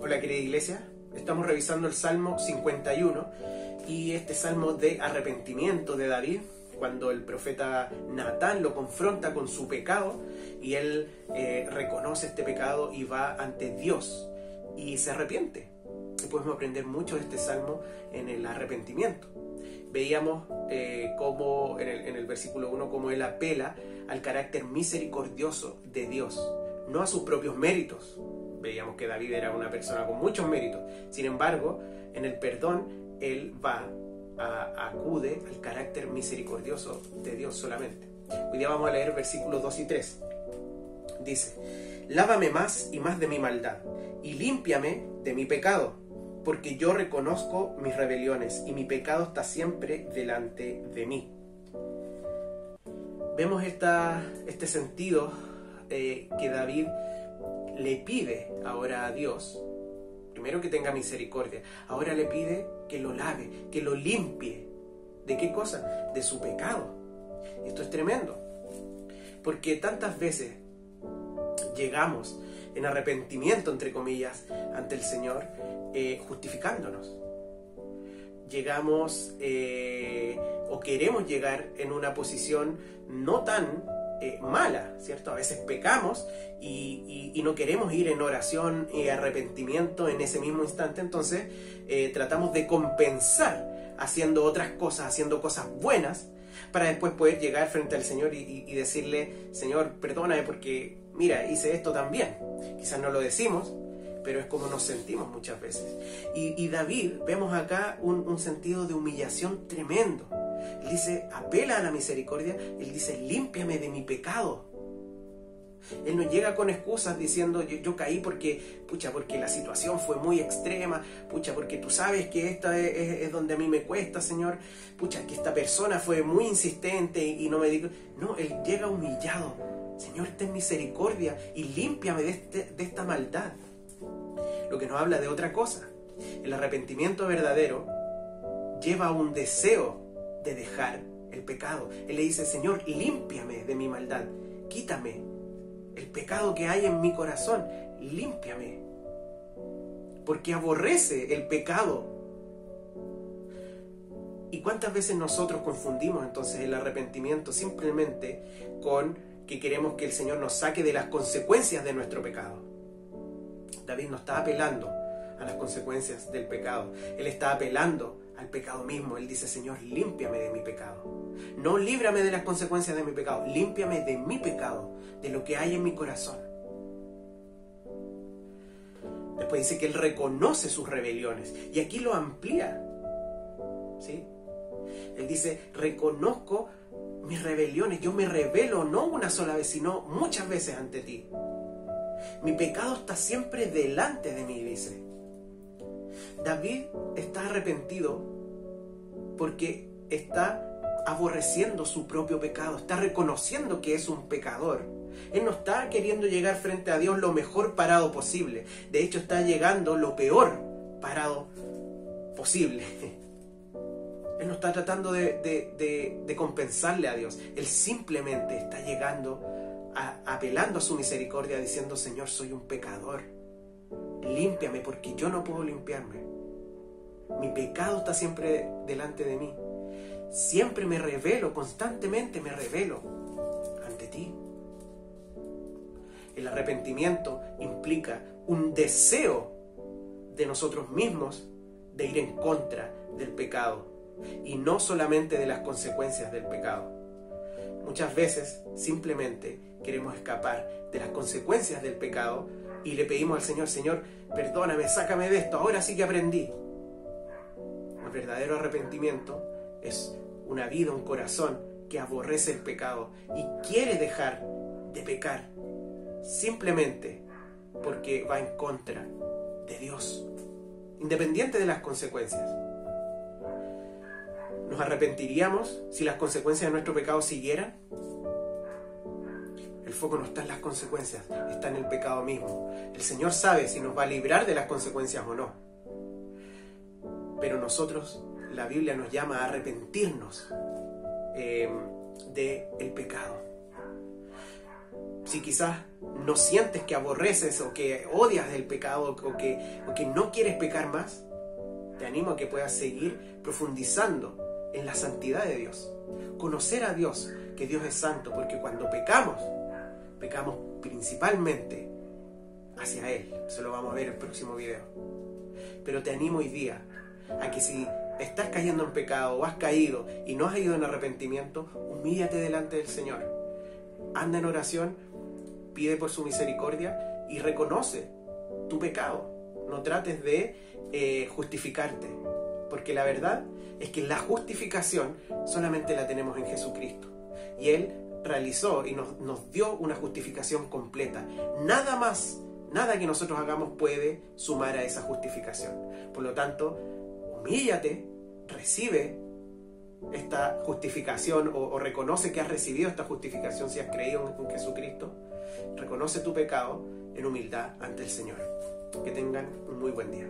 Hola querida iglesia, estamos revisando el Salmo 51 y este salmo de arrepentimiento de David, cuando el profeta Natán lo confronta con su pecado y él reconoce este pecado y va ante Dios y se arrepiente. Y podemos aprender mucho de este salmo en el arrepentimiento. Veíamos cómo en el versículo 1 cómo él apela al carácter misericordioso de Dios, no a sus propios méritos. Veíamos que David era una persona con muchos méritos. Sin embargo, en el perdón, él acude al carácter misericordioso de Dios solamente. Hoy día vamos a leer versículos 2 y 3. Dice: lávame más y más de mi maldad, y límpiame de mi pecado, porque yo reconozco mis rebeliones, y mi pecado está siempre delante de mí. Vemos este sentido que David le pide ahora a Dios, primero que tenga misericordia, ahora le pide que lo lave, que lo limpie. ¿De qué cosa? De su pecado. Esto es tremendo, porque tantas veces llegamos en arrepentimiento, entre comillas, ante el Señor, justificándonos. Llegamos o queremos llegar en una posición no tan mala, ¿cierto? A veces pecamos y no queremos ir en oración y arrepentimiento en ese mismo instante, entonces tratamos de compensar haciendo otras cosas, haciendo cosas buenas, para después poder llegar frente al Señor y decirle: Señor, perdóname porque, mira, hice esto también. Quizás no lo decimos, pero es como nos sentimos muchas veces. Y David, vemos acá un sentido de humillación tremendo. Él dice, apela a la misericordia, él dice, límpiame de mi pecado. Él no llega con excusas diciendo, yo caí porque la situación fue muy extrema, porque tú sabes que esta es donde a mí me cuesta, Señor, que esta persona fue muy insistente y no me dijo. No, él llega humillado. Señor, ten misericordia y límpiame de esta maldad. Lo que nos habla de otra cosa. El arrepentimiento verdadero lleva a un deseo de dejar el pecado. Él le dice, Señor, límpiame de mi maldad, quítame el pecado que hay en mi corazón, límpiame, porque aborrece el pecado. ¿Y cuántas veces nosotros confundimos entonces el arrepentimiento simplemente con que queremos que el Señor nos saque de las consecuencias de nuestro pecado? David no está apelando a las consecuencias del pecado, él está apelando al pecado mismo. Él dice, Señor, límpiame de mi pecado. No líbrame de las consecuencias de mi pecado, límpiame de mi pecado, de lo que hay en mi corazón. Después dice que él reconoce sus rebeliones, y aquí lo amplía, ¿sí? Él dice, reconozco mis rebeliones, yo me rebelo no una sola vez, sino muchas veces ante ti. Mi pecado está siempre delante de mí, dice. David está arrepentido porque está aborreciendo su propio pecado, está reconociendo que es un pecador. Él no está queriendo llegar frente a Dios lo mejor parado posible. De hecho, está llegando lo peor parado posible. Él no está tratando de compensarle a Dios. Él simplemente está llegando, apelando a su misericordia, diciendo, Señor, soy un pecador. Límpiame porque yo no puedo limpiarme. Mi pecado está siempre delante de mí. Siempre me rebelo, constantemente me rebelo ante ti. El arrepentimiento implica un deseo de nosotros mismos de ir en contra del pecado y no solamente de las consecuencias del pecado. Muchas veces simplemente queremos escapar de las consecuencias del pecado y le pedimos al Señor, Señor, perdóname, sácame de esto, ahora sí que aprendí. El verdadero arrepentimiento es una vida, un corazón que aborrece el pecado y quiere dejar de pecar simplemente porque va en contra de Dios, independiente de las consecuencias. ¿Nos arrepentiríamos si las consecuencias de nuestro pecado siguieran? El foco no está en las consecuencias, está en el pecado mismo. El Señor sabe si nos va a librar de las consecuencias o no. Pero nosotros, la Biblia nos llama a arrepentirnos del pecado. Si quizás no sientes que aborreces o que odias el pecado o que no quieres pecar más, te animo a que puedas seguir profundizando en la santidad de Dios. Conocer a Dios, que Dios es santo, porque cuando pecamos principalmente hacia Él. Eso lo vamos a ver en el próximo video. Pero te animo hoy día a que si estás cayendo en pecado o has caído y no has ido en arrepentimiento, humíllate delante del Señor. Anda en oración, pide por su misericordia y reconoce tu pecado. No trates de justificarte, porque la verdad es que la justificación solamente la tenemos en Jesucristo. Y Él realizó y nos dio una justificación completa. Nada más, nada que nosotros hagamos puede sumar a esa justificación. Por lo tanto, humíllate, recibe esta justificación o reconoce que has recibido esta justificación si has creído en Jesucristo. Reconoce tu pecado en humildad ante el Señor. Que tengan un muy buen día.